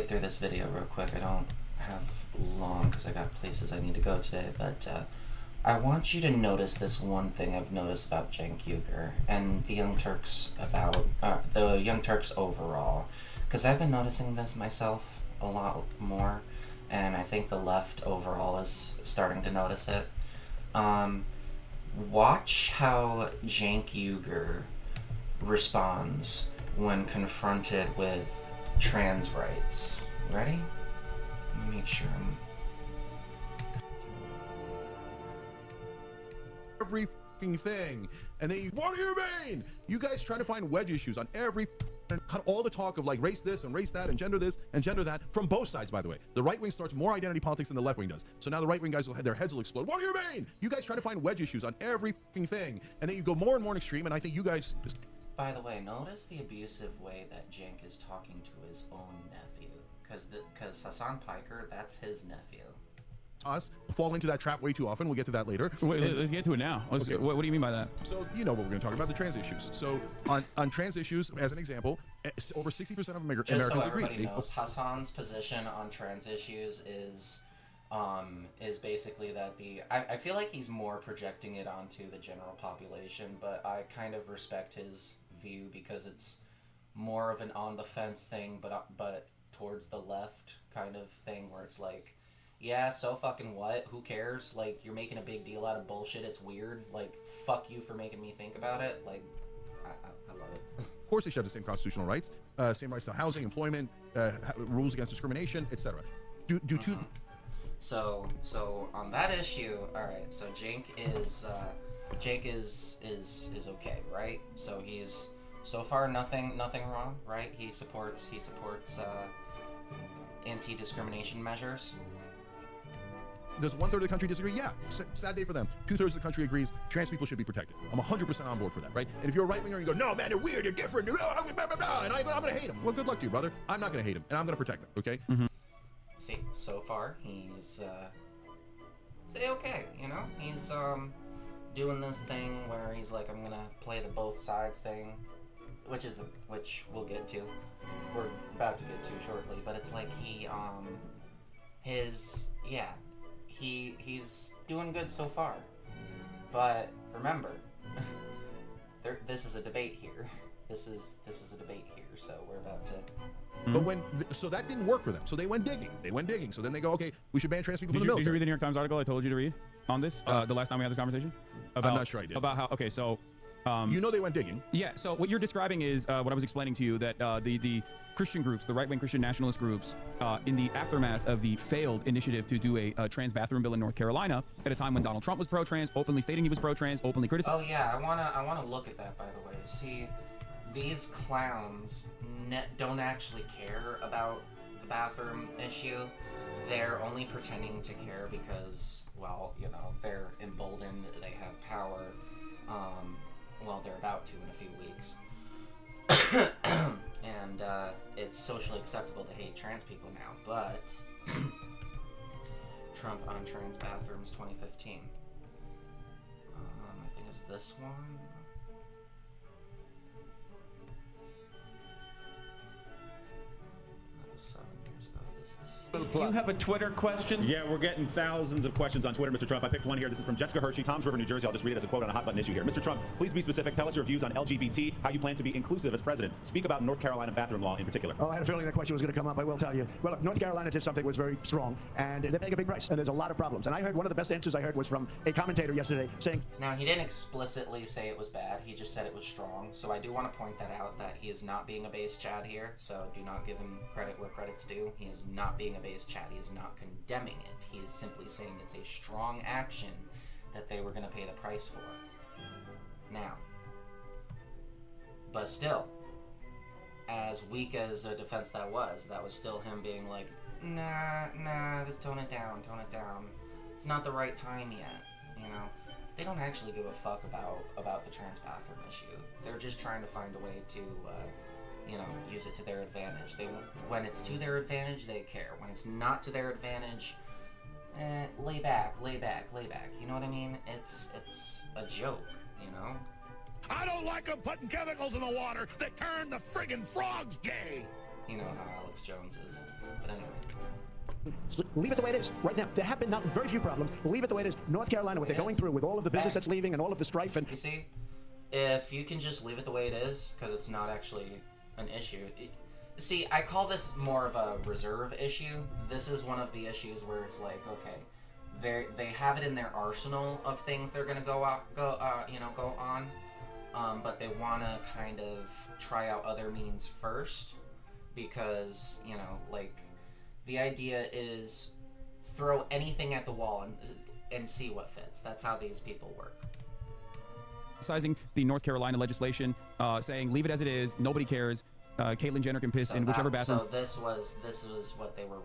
Get through this video real quick. I don't have long because I got places I need to go today, but I want you to notice this one thing I've noticed about Cenk Uygur and the Young Turks about the Young Turks overall, because I've been noticing this myself a lot more, and I think the left overall is starting to notice it. Watch how Cenk Uygur responds when confronted with trans rights. Ready? Let me make sure I'm... Every fucking thing. And then what do you mean? You guys try to find wedge issues on every and cut all the talk of like race this and race that and gender this and gender that from both sides, by the way. The right wing starts more identity politics than the left wing does. So now the right wing guys will have their heads will explode. What do you mean? You guys try to find wedge issues on every fucking thing. And then you go more and more extreme, and I think you guys just... By the way, notice the abusive way that Cenk is talking to his own nephew. Because Hassan Piker, that's his nephew. Us fall into that trap way too often. We'll get to that later. Wait, let's get to it now. Okay. What do you mean by that? So you know what we're going to talk about, the trans issues. So on trans issues, as an example, over 60% of Americans Just so agree. everybody knows, Hassan's position on trans issues is basically that I feel like he's more projecting it onto the general population, but I kind of respect his view because it's more of an on the fence thing, but towards the left kind of thing where it's like, yeah, so fucking what? Who cares? Like, you're making a big deal out of bullshit. It's weird. Like, fuck you for making me think about it. Like, I love it. Of course, they should have the same constitutional rights, same rights to housing, employment, rules against discrimination, etc. So on that issue, all right. So Cenk is okay, right? So he's so far nothing wrong, right? He supports anti-discrimination measures. Does 1/3 of the country disagree? Yeah, sad day for them. 2/3 of the country agrees trans people should be protected. I'm 100% on board for that, right? And if you're a right winger and you go, no man, they're weird, they're different, and I'm gonna hate them. Well, good luck to you, brother. I'm not gonna hate them, and I'm gonna protect them. Okay? Mm-hmm. See, so far he's okay. You know, he's doing this thing where he's like, I'm gonna play the both sides thing, which we'll get to. We're about to get to shortly, but it's like he's doing good so far. But remember, this is a debate here. This is a debate here, so we're about to... But so that didn't work for them. So they went digging. So then they go, okay, we should ban trans people from the military. Did you read the New York Times article I told you to read on this the last time we had this conversation? I'm not sure I did. About how, okay, so... you know they went digging. Yeah, so what you're describing is what I was explaining to you, that the Christian groups, the right-wing Christian nationalist groups, in the aftermath of the failed initiative to do a trans bathroom bill in North Carolina, at a time when Donald Trump was pro-trans, openly stating he was pro-trans, openly criticizing... Oh yeah, I wanna look at that, by the way. See, these clowns don't actually care about the bathroom issue. They're only pretending to care because, well, you know, they're emboldened, they have power. Well, they're about to in a few weeks. And it's socially acceptable to hate trans people now, but Trump on trans bathrooms 2015. I think it's this one. That was 7 years ago. You have a Twitter question? Yeah, we're getting thousands of questions on Twitter, Mr. Trump. I picked one here. This is from Jessica Hershey, Tom's River, New Jersey. I'll just read it as a quote on a hot button issue here. Mr. Trump, please be specific. Tell us your views on LGBT, how you plan to be inclusive as president. Speak about North Carolina bathroom law in particular. Oh, I had a feeling that question was going to come up. I will tell you. Well, look, North Carolina did something that was very strong, and they're paying a big price, and there's a lot of problems. And I heard one of the best answers I heard was from a commentator yesterday saying... Now, he didn't explicitly say it was bad. He just said it was strong. So I do want to point that out, that he is not being a base Chad here. So do not give him credit where credit's due. He is not being a base Chad. He is not condemning it. He is simply saying it's a strong action that they were going to pay the price for. Now, but still, as weak as a defense that was still him being like, nah, tone it down. It's not the right time yet, you know? They don't actually give a fuck about the trans bathroom issue. They're just trying to find a way to, use it to their advantage. When it's to their advantage, they care. When it's not to their advantage, lay back. You know what I mean? It's a joke, you know? I don't like them putting chemicals in the water that turn the friggin' frogs gay. you know how Alex Jones is. But anyway. Leave it the way it is right now. There have been not very few problems. Leave it the way it is. North Carolina, what they're going through with all of the business that's leaving and all of the strife and... You see, if you can just leave it the way it is, because it's not actually an issue. See, I call this more of a reserve issue. This is one of the issues where it's like, okay, they have it in their arsenal of things they're gonna go on, but they want to kind of try out other means first, because like. The idea is throw anything at the wall and see what fits. That's how these people work. Criticizing the North Carolina legislation, saying leave it as it is, nobody cares. Caitlyn Jenner can piss in whichever bathroom. So this was what they were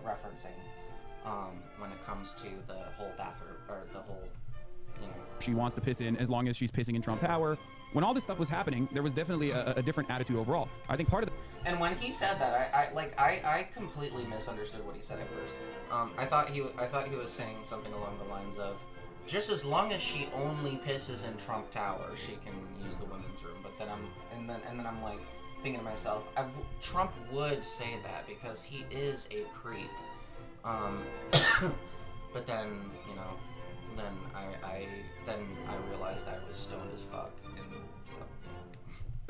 referencing when it comes to the whole bathroom or the whole. She wants to piss in as long as she's pissing in Trump Tower. When all this stuff was happening, there was definitely a different attitude overall. I think part of And when he said that, I completely misunderstood what he said at first. I thought he was saying something along the lines of, just as long as she only pisses in Trump Tower, she can use the women's room. But then I'm like thinking to myself, Trump would say that because he is a creep. But then then I realized I was stoned as fuck, and so.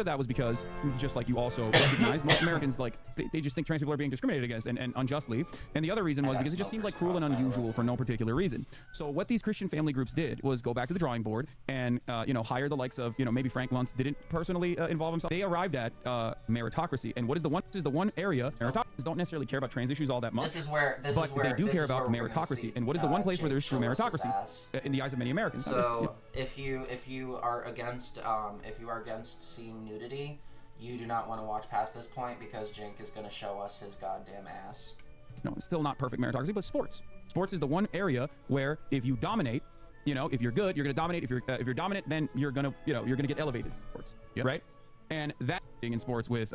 that was because, just like you also recognize, most Americans, like, they just think trans people are being discriminated against, and unjustly. And the other reason was because it just seemed like cruel and unusual for no particular reason. So what these Christian family groups did was go back to the drawing board and, hire the likes of, maybe Frank Luntz didn't personally involve himself. They arrived at meritocracy. And what is the one area, meritocracies don't necessarily care about trans issues all that much. But they do care about meritocracy. And what is the one place where there's true meritocracy in the eyes of many Americans? So if you are against seeing nudity, you do not want to watch past this point because Cenk is going to show us his goddamn ass. No, it's still not perfect meritocracy, but sports is the one area where if you dominate, if you're good, you're going to dominate. If you're dominant, then you're going to get elevated. Sports, right? And that thing in sports with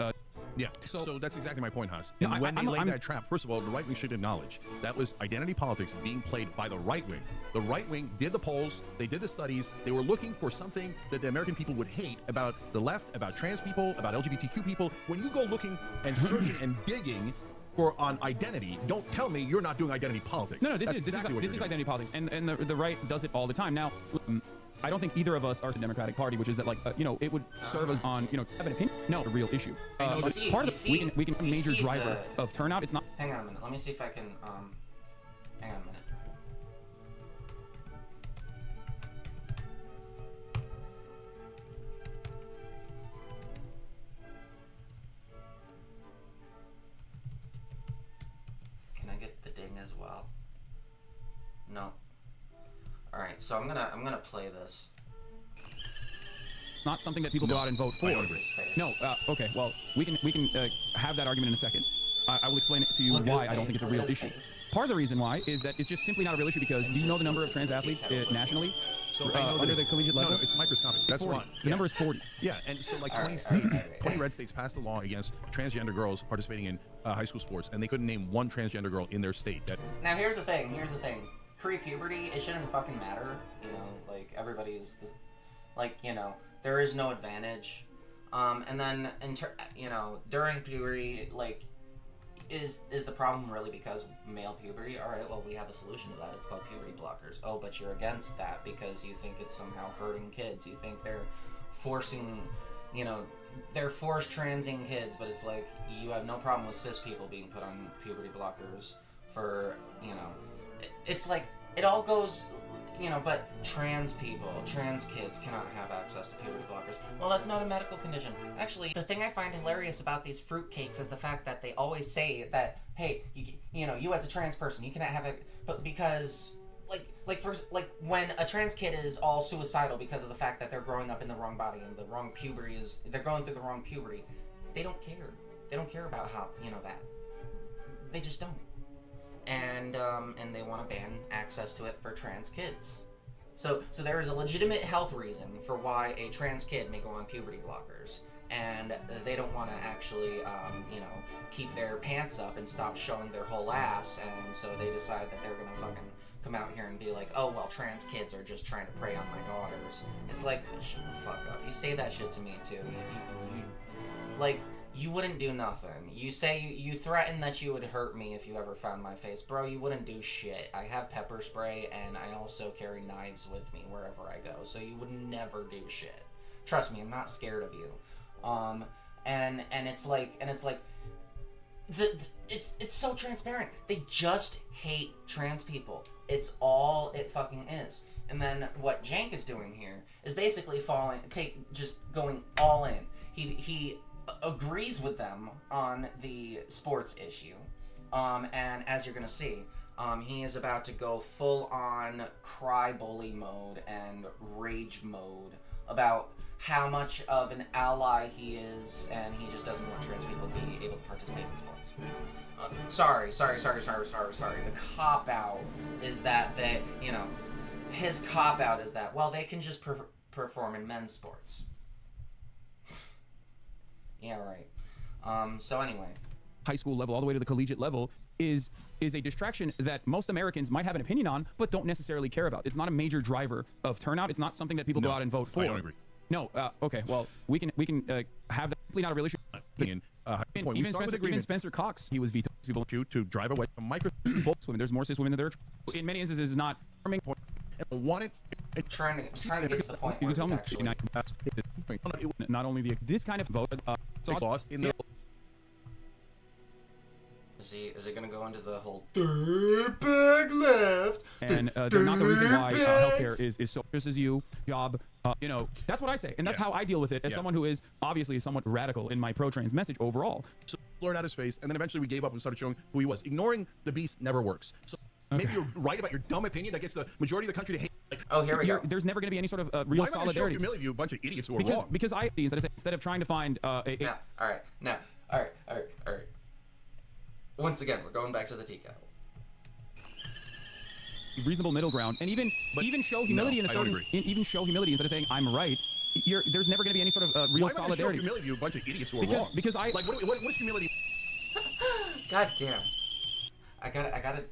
Yeah, so that's exactly my point, Haas. Yeah, And when they laid that trap, first of all, the right wing should acknowledge that was identity politics being played by the right wing. The right wing did the polls, they did the studies, they were looking for something that the American people would hate about the left, about trans people, about LGBTQ people. When you go looking and searching and digging on identity, don't tell me you're not doing identity politics. No, this is identity politics, and the right does it all the time. Now, I don't think either of us are the Democratic Party, which is that it would serve us on have an opinion. No, a real issue. Part of it, we can major driver of turnout. It's not. Hang on a minute. Let me see if I can. Hang on a minute. Can I get the ding as well? No. All right, so I'm gonna play this. Not something that people go out and vote for. No. Okay. Well, we can have that argument in a second. I will explain it to you why I don't think it's a real issue. Part of the reason why is that it's just simply not a real issue because do you know the number of trans athletes nationally under the collegiate level? No, it's microscopic. That's 40. why. The number is 40. Yeah, and so 20 red states passed a law against transgender girls participating in high school sports, and they couldn't name one transgender girl in their state. Now here's the thing. Pre-puberty, it shouldn't fucking matter. Like everybody's there is no advantage. And then during puberty, is the problem really because male puberty? All right, well, we have a solution to that. It's called puberty blockers. Oh, but you're against that because you think it's somehow hurting kids. You think they're forcing, they're forced transing kids, but it's like you have no problem with cis people being put on puberty blockers for, it's like it all goes, but trans people, trans kids cannot have access to puberty blockers. Well, that's not a medical condition. Actually, the thing I find hilarious about these fruitcakes is the fact that they always say that, hey, you as a trans person, you cannot have it, but because, when a trans kid is all suicidal because of the fact that they're growing up in the wrong body and the wrong puberty they're going through the wrong puberty, they don't care. They don't care about how, that. They just don't. And they want to ban access to it for trans kids. So there is a legitimate health reason for why a trans kid may go on puberty blockers, and they don't want to actually, keep their pants up and stop showing their whole ass, and so they decide that they're gonna fucking come out here and be like, oh, well, trans kids are just trying to prey on my daughters. It's like, shut the fuck up. You say that shit to me, too. you wouldn't do nothing. You say you threaten that you would hurt me if you ever found my face. Bro, you wouldn't do shit. I have pepper spray, and I also carry knives with me wherever I go, so you would never do shit. Trust me, I'm not scared of you. And it's like it's so transparent. They just hate trans people. It's all it fucking is. And then what Cenk is doing here is basically just going all in. He agrees with them on the sports issue, and as you're gonna see, he is about to go full on cry bully mode and rage mode about how much of an ally he is, and he just doesn't want trans people to be able to participate in sports. Sorry. The cop out is that his cop out is that, well, they can just perform in men's sports. Yeah, right. So anyway, high school level all the way to the collegiate level is a distraction that most Americans might have an opinion on, but don't necessarily care about. It's not a major driver of turnout. It's not something that people go out and vote for. I don't agree. No. Okay. Well, we can have that. Simply not a real issue. Even Spencer Cox, he was vetoed. People to drive away from women. There's more cis women than there are. In many instances, not harming. Wanted. Trying to get to the point where You can tell it's me. actually... Not only this kind of vote. Lost in the. Is he gonna go into the whole big left? And they're not the reason why healthcare is so just as you job. That's what I say, and that's how I deal with it as someone who is obviously somewhat radical in my pro-trans message overall. So blurred out his face, and then eventually we gave up and started showing who he was. Ignoring the beast never works. So maybe you're right about your dumb opinion that gets the majority of the country to hate. Oh, here we go. There's never going to be any sort of real solidarity. Why am I you a bunch of idiots who are wrong? Because instead of trying to find all right. Once again, we're going back to the teacup. Reasonable middle ground, and even show humility in a certain. Even show humility instead of saying I'm right. There's never going to be any sort of real solidarity. Why am I show humility you a bunch of idiots who are wrong? Because I like what is humility? God damn. I gotta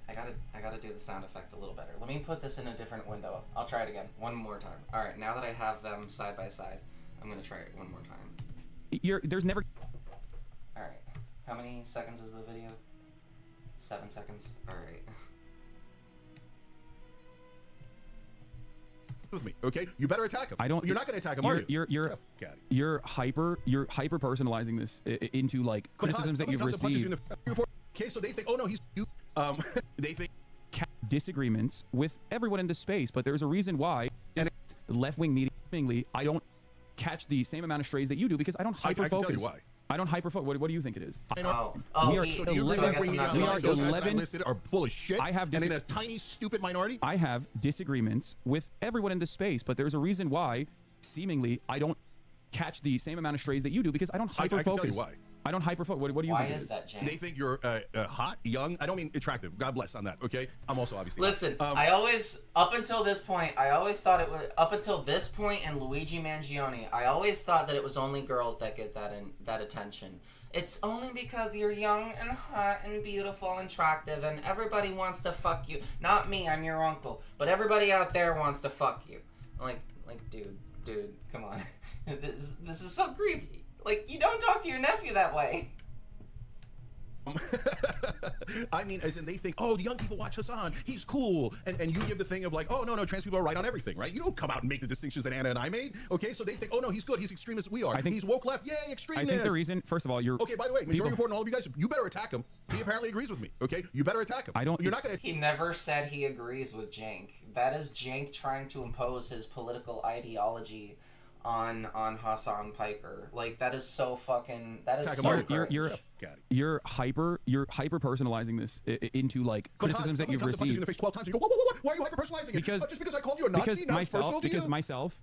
do the sound effect a little better. Let me put this in a different window. I'll try it again. One more time. All right, now that I have them side by side, I'm gonna try it one more time. There's never. All right. How many seconds is the video? 7 seconds. All right. With me, okay? You better attack him. You're not gonna attack him, are you? You're hyper personalizing this into like criticisms that you've received. Okay, so they think, oh no, he's cute. They think disagreements with everyone in the space, but there's a reason why left-wing media, I don't catch the same amount of strays that you do because I don't hyper focus. I can tell you why. I don't hyper focus. What do you think it is? We are 11 listed are full of shit. And in a tiny, stupid minority. I have disagreements with everyone in this space, but there's a reason why, seemingly, I don't catch the same amount of strays that you do because I don't hyper focus. I can tell you why. I don't hyper focus. What do you think? Why is that, James? They think you're hot, young. I don't mean attractive. God bless on that. Okay, I'm also obviously. Listen, I always up until this point and Luigi Mangione, I always thought that it was only girls that get that attention. It's only because you're young and hot and beautiful and attractive, and everybody wants to fuck you. Not me, I'm your uncle, but everybody out there wants to fuck you. Like, dude, come on. This is so creepy. Like, you don't talk to your nephew that way. I mean, as in they think, oh, the young people watch Hassan, he's cool, and you give the thing of like, oh no, trans people are right on everything, right? You don't come out and make the distinctions that Anna and I made, okay? So they think, oh no, he's good, he's extremist, we are. He's woke left, yay, extremist. I think the reason, first of all, you're okay. By the way, majority report and all of you guys, you better attack him. He apparently agrees with me, okay? You better attack him. You're not gonna. He never said he agrees with Cenk. That is Cenk trying to impose his political ideology on Hassan Piker. Like, that is so fucking, that is so you're hyper personalizing this into like criticisms that you've received. In the face 12 times, you go, why are you hyper personalizing it? Just because I called you a Nazi,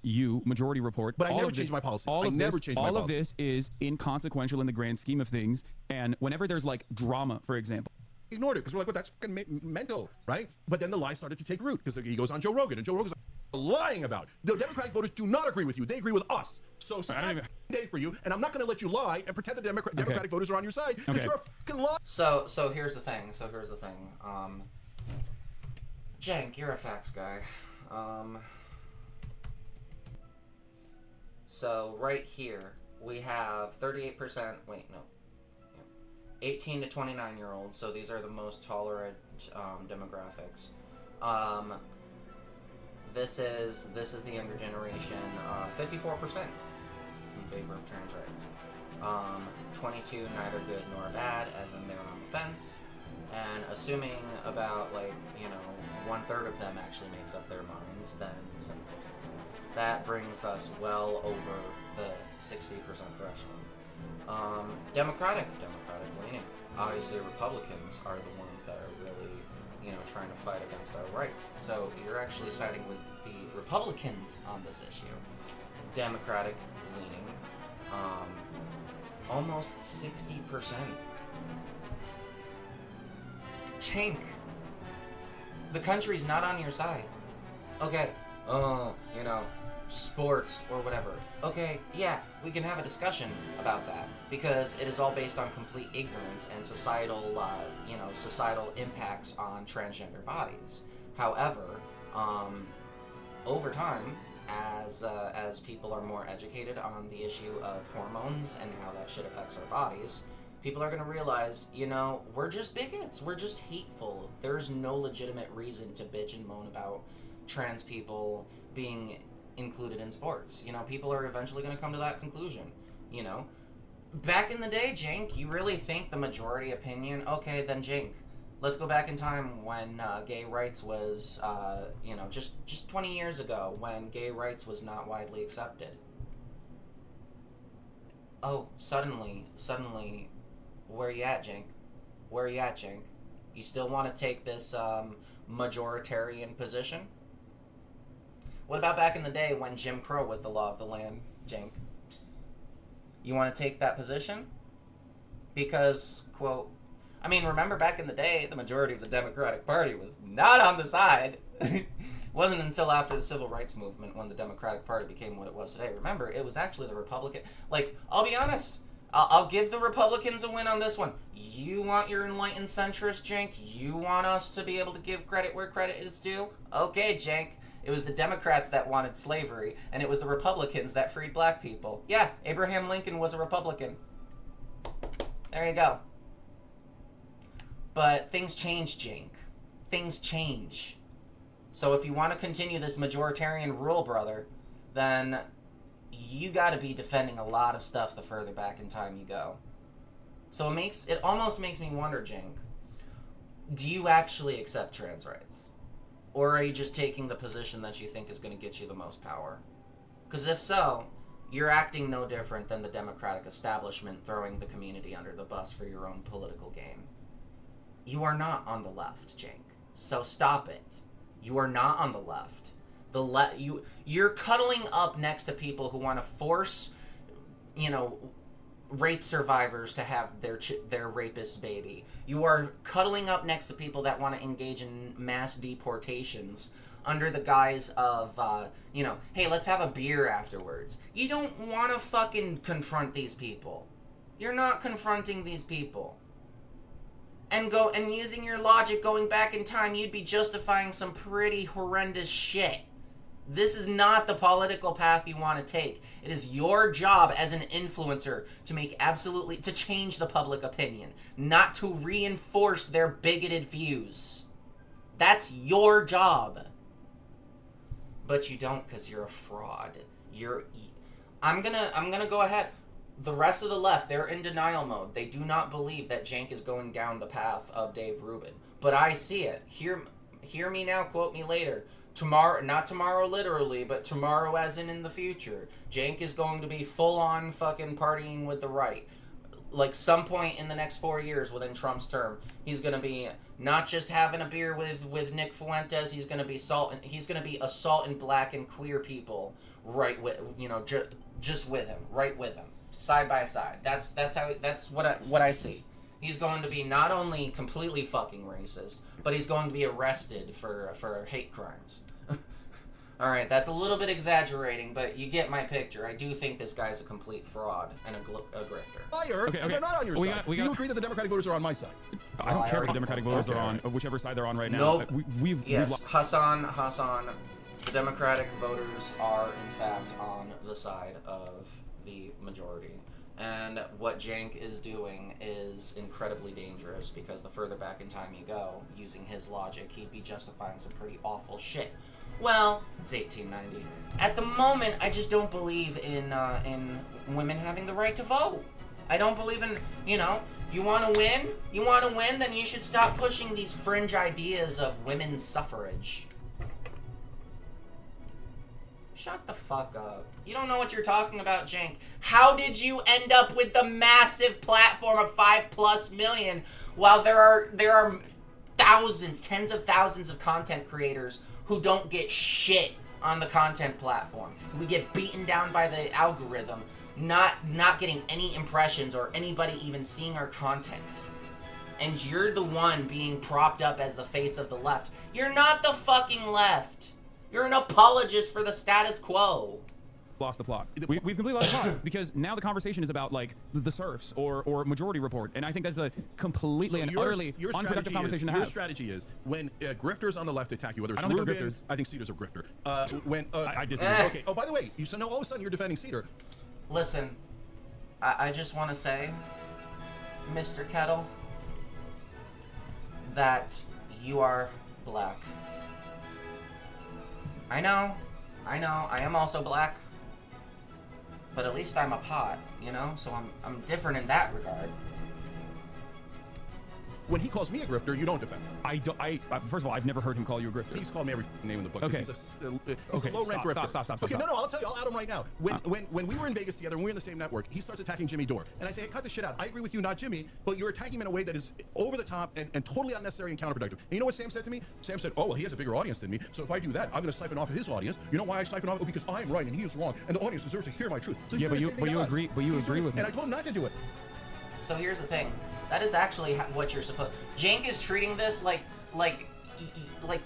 you majority report. But I never changed my policy. I never changed my policy. All of this is inconsequential in the grand scheme of things. And whenever there's like drama, for example, ignored it because we're like, well, that's fucking mental, right? But then the lie started to take root because he goes on Joe Rogan, and Joe Rogan's lying about the Democratic voters do not agree with you; they agree with us. So sad day for you, and I'm not going to let you lie and pretend that the Democratic voters are on your side because you're a fucking lie. So here's the thing. Cenk, you're a facts guy. So right here we have 38%. Wait, no. 18 to 29-year-olds. So these are the most tolerant demographics. This is the younger generation. 54% in favor of trans rights. 22 neither good nor bad, as in they're on the fence. And assuming about, like, you know, 1/3 of them actually makes up their minds, then that brings us well over the 60% threshold. Democratic leaning. Obviously, Republicans are the ones that are really, you know, trying to fight against our rights. So you're actually siding with the Republicans on this issue. Democratic leaning. Almost 60%. Cenk, the country's not on your side. Okay, you know, sports or whatever. Okay, yeah, we can have a discussion about that because it is all based on complete ignorance and societal, societal impacts on transgender bodies. However, over time, as people are more educated on the issue of hormones and how that shit affects our bodies, people are going to realize, you know, we're just bigots. We're just hateful. There's no legitimate reason to bitch and moan about trans people being included in sports. You know, people are eventually going to come to that conclusion, you know. Back in the day, Cenk, you really think the majority opinion? Okay, then Cenk, let's go back in time when gay rights was, just 20 years ago when gay rights was not widely accepted. Oh, suddenly, where you at, Cenk? Where you at, Cenk? You still want to take this majoritarian position? What about back in the day when Jim Crow was the law of the land, Cenk? You want to take that position? Because, quote, I mean, remember back in the day, the majority of the Democratic Party was not on the side. It wasn't until after the Civil Rights Movement when the Democratic Party became what it was today. Remember, it was actually the Republican. Like, I'll be honest. I'll give the Republicans a win on this one. You want your enlightened centrist, Cenk? You want us to be able to give credit where credit is due? Okay, Cenk. It was the Democrats that wanted slavery, and it was the Republicans that freed black people. Yeah, Abraham Lincoln was a Republican. There you go. But things change, Cenk. Things change. So if you want to continue this majoritarian rule, brother, then you got to be defending a lot of stuff the further back in time you go. So it almost makes me wonder, Cenk, do you actually accept trans rights? Or are you just taking the position that you think is going to get you the most power? Because if so, you're acting no different than the Democratic establishment throwing the community under the bus for your own political gain. You are not on the left, Cenk. So stop it. You are not on the left. You're cuddling up next to people who want to force, rape survivors to have their rapist baby. You are cuddling up next to people that want to engage in mass deportations under the guise of, hey, let's have a beer afterwards. You don't want to fucking confront these people. You're not confronting these people. And using your logic going back in time, you'd be justifying some pretty horrendous shit. This is not the political path you want to take. It is your job as an influencer to change the public opinion, not to reinforce their bigoted views. That's your job. But you don't, because you're a fraud. I'm gonna go ahead. The rest of the left, they're in denial mode. They do not believe that Cenk is going down the path of Dave Rubin. But I see it. Hear me now, quote me later. Tomorrow, not tomorrow literally, but tomorrow as in the future, Cenk is going to be full-on fucking partying with the right. Like some point in the next 4 years within Trump's term, he's going to be not just having a beer with Nick Fuentes, he's going to be assaulting black and queer people right with, just with him, right with him, side by side. That's what I see. He's going to be not only completely fucking racist, but he's going to be arrested for hate crimes. All right, that's a little bit exaggerating, but you get my picture. I do think this guy's a complete fraud and a grifter. Liar, and they're not on your side. Do you agree that the Democratic voters are on my side? I don't care if the Democratic voters are on whichever side they're on right now. Nope. Yes, Hassan, the Democratic voters are in fact on the side of the majority. And what Cenk is doing is incredibly dangerous, because the further back in time you go, using his logic, he'd be justifying some pretty awful shit. Well, it's 1890. At the moment, I just don't believe in women having the right to vote. I don't believe in, you know, you want to win? You want to win? Then you should stop pushing these fringe ideas of women's suffrage. Shut the fuck up. You don't know what you're talking about, Cenk. How did you end up with the massive platform of 5+ million while there are thousands, tens of thousands of content creators who don't get shit on the content platform? We get beaten down by the algorithm, not getting any impressions or anybody even seeing our content. And you're the one being propped up as the face of the left. You're not the fucking left. You're an apologist for the status quo. Lost the plot. We've completely lost the plot, because now the conversation is about like the serfs or Majority Report, and I think that's a completely and utterly unproductive conversation to have. Your strategy is when grifters on the left attack you, whether it's I don't think Rubin, grifters. I think Cedar's a grifter. I disagree. Okay. Oh, by the way, so now all of a sudden you're defending Cedar. Listen, I just want to say, Mr. Kettle, that you are black. I know, I am also black, but at least I'm a pot, you know, so I'm different in that regard. When he calls me a grifter, you don't defend him. First of all, I've never heard him call you a grifter. He's called me every name in the book. Okay. He's a low-rank grifter. Stop. Okay, no, I'll tell you, I'll add him right now. When we were in Vegas together, when we were in the same network, he starts attacking Jimmy Dore. And I say, hey, cut the shit out. I agree with you, not Jimmy, but you're attacking him in a way that is over the top and totally unnecessary and counterproductive. And you know what Sam said to me? Sam said, oh, well, he has a bigger audience than me, so if I do that, I'm going to siphon off of his audience. You know why I siphon off? Because I'm right and he is wrong, and the audience deserves to hear my truth. So yeah, but you agree with me. And I told him not to do it. So here's the thing. That is actually what you're supposed. Cenk is treating this like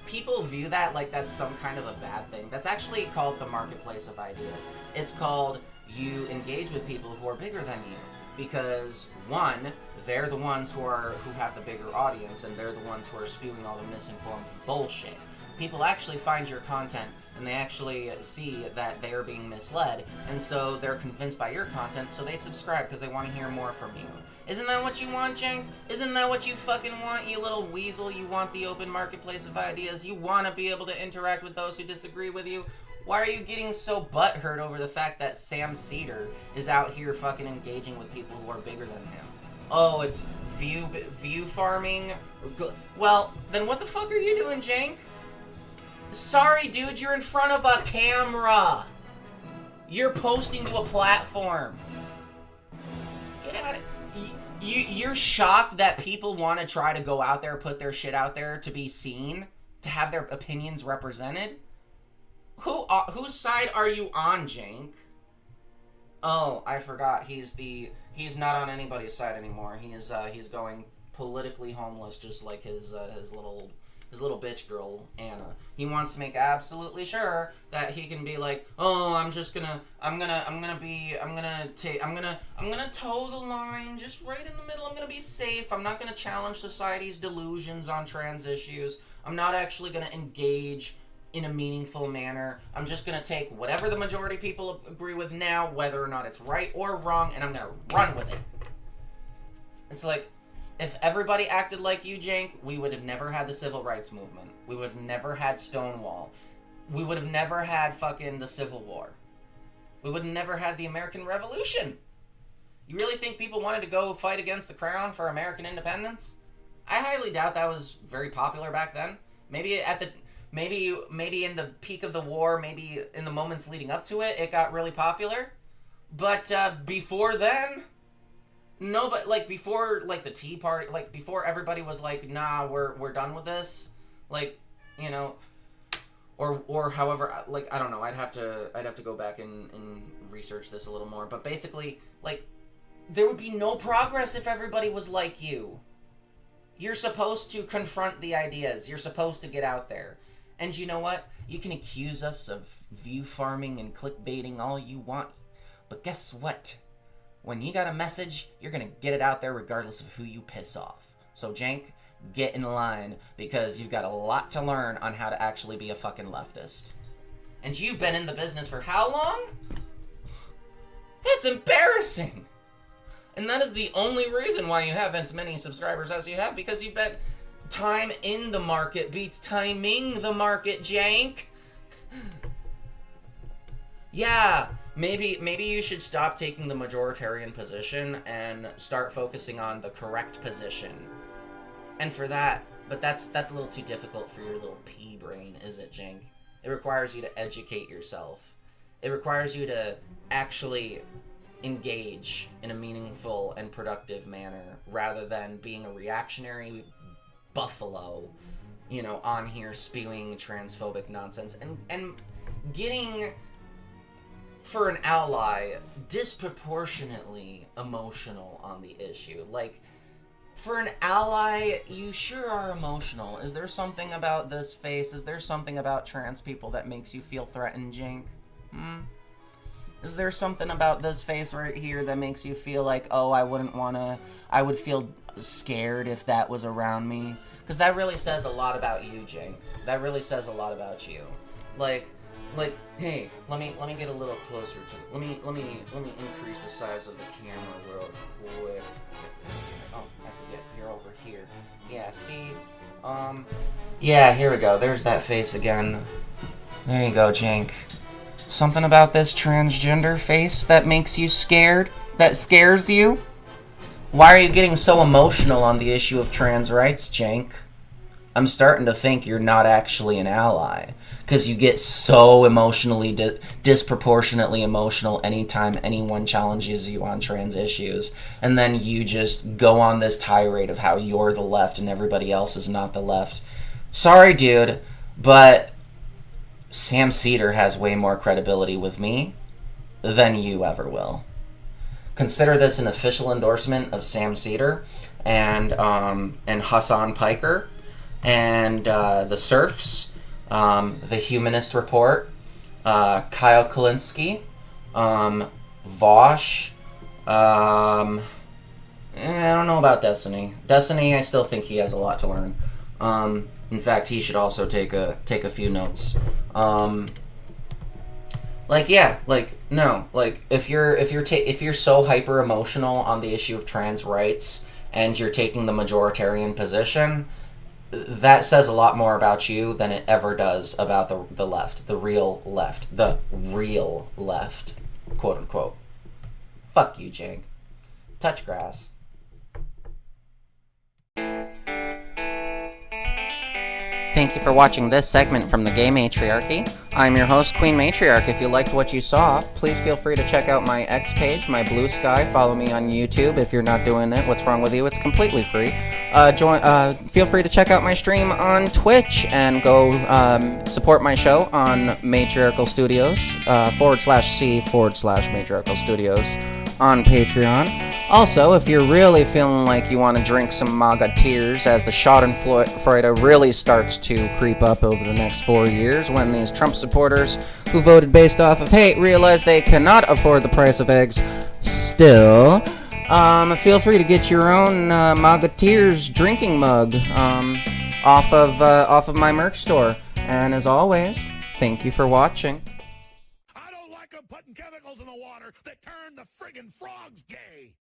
people view that like that's some kind of a bad thing. That's actually called the marketplace of ideas. It's called you engage with people who are bigger than you, because one, they're the ones who have the bigger audience, and they're the ones who are spewing all the misinformed bullshit. People actually find your content and they actually see that they are being misled, and so they're convinced by your content, so they subscribe because they want to hear more from you. Isn't that what you want, Cenk? Isn't that what you fucking want, you little weasel? You want the open marketplace of ideas. You want to be able to interact with those who disagree with you. Why are you getting so butthurt over the fact that Sam Cedar is out here fucking engaging with people who are bigger than him? Oh, it's view farming? Well, then what the fuck are you doing, Cenk? Sorry, dude, you're in front of a camera. You're posting to a platform. Get out of... You're shocked that people want to try to go out there, put their shit out there to be seen, to have their opinions represented? Whose side are you on, Cenk? Oh, I forgot. He's not on anybody's side anymore. He's going politically homeless, just like his little bitch girl Anna. He wants to make absolutely sure that he can be like, oh, I'm gonna toe the line just right in the middle. I'm gonna be safe. I'm not gonna challenge society's delusions on trans issues. I'm not actually gonna engage in a meaningful manner. I'm just gonna take whatever the majority of people agree with now, whether or not it's right or wrong, and I'm gonna run with it. It's like, if everybody acted like you, Cenk, we would have never had the civil rights movement. We would have never had Stonewall. We would have never had fucking the Civil War. We would have never had the American Revolution. You really think people wanted to go fight against the crown for American independence? I highly doubt that was very popular back then. Maybe in the peak of the war, maybe in the moments leading up to it, it got really popular. But before then... No, but like before, like the Tea Party, like before everybody was like, nah, we're done with this, like, you know, or however, like, I don't know, I'd have to go back and research this a little more, but basically, like, there would be no progress if everybody was like you. You're supposed to confront the ideas. You're supposed to get out there, and you know what? You can accuse us of view farming and clickbaiting all you want, but guess what? When you got a message, you're going to get it out there regardless of who you piss off. So, Cenk, get in line, because you've got a lot to learn on how to actually be a fucking leftist. And you've been in the business for how long? That's embarrassing. And that is the only reason why you have as many subscribers as you have, because you bet time in the market beats timing the market, Cenk. Yeah, maybe you should stop taking the majoritarian position and start focusing on the correct position. And for that, but that's a little too difficult for your little pea brain, is it, Cenk? It requires you to educate yourself. It requires you to actually engage in a meaningful and productive manner rather than being a reactionary buffalo, you know, on here spewing transphobic nonsense and getting, for an ally, disproportionately emotional on the issue. Like, for an ally, you sure are emotional. Is there something about this face? Is there something about trans people that makes you feel threatened, Cenk? Is there something about this face right here that makes you feel like, oh, I would feel scared if that was around me? Because that really says a lot about you, Cenk. That really says a lot about you. Like, hey, let me get a little closer to, let me increase the size of the camera real quick. Oh, I forget, you're over here. Yeah, see? Yeah, here we go. There's that face again. There you go, Cenk. Something about this transgender face that makes you scared? That scares you? Why are you getting so emotional on the issue of trans rights, Cenk? I'm starting to think you're not actually an ally. Because you get so emotionally, disproportionately emotional anytime anyone challenges you on trans issues. And then you just go on this tirade of how you're the left and everybody else is not the left. Sorry, dude, but Sam Cedar has way more credibility with me than you ever will. Consider this an official endorsement of Sam Cedar and Hassan Piker and the Serfs, the Humanist Report, Kyle Kalinske, Vosh. I don't know about Destiny. Destiny, I still think he has a lot to learn. In fact, he should also take a few notes. If you're so hyper emotional on the issue of trans rights and you're taking the majoritarian position, that says a lot more about you than it ever does about the left, the real left, quote unquote. Fuck you, Cenk. Touch grass. Thank you for watching this segment from the Gay Matriarchy. I'm your host, Queen Matriarch. If you liked what you saw, please feel free to check out my X page, my Blue Sky. Follow me on YouTube. If you're not doing it, what's wrong with you? It's completely free. Feel free to check out my stream on Twitch and go support my show on Matriarchal Studios, /C/Matriarchal Studios on Patreon. Also, if you're really feeling like you want to drink some MAGA tears as the Schadenfreude really starts to creep up over the next 4 years when these Trump supporters who voted based off of hate realize they cannot afford the price of eggs still, feel free to get your own MAGA tears drinking mug off of my merch store. And as always, thank you for watching. I don't like them putting chemicals in the water that turn the friggin' frogs gay.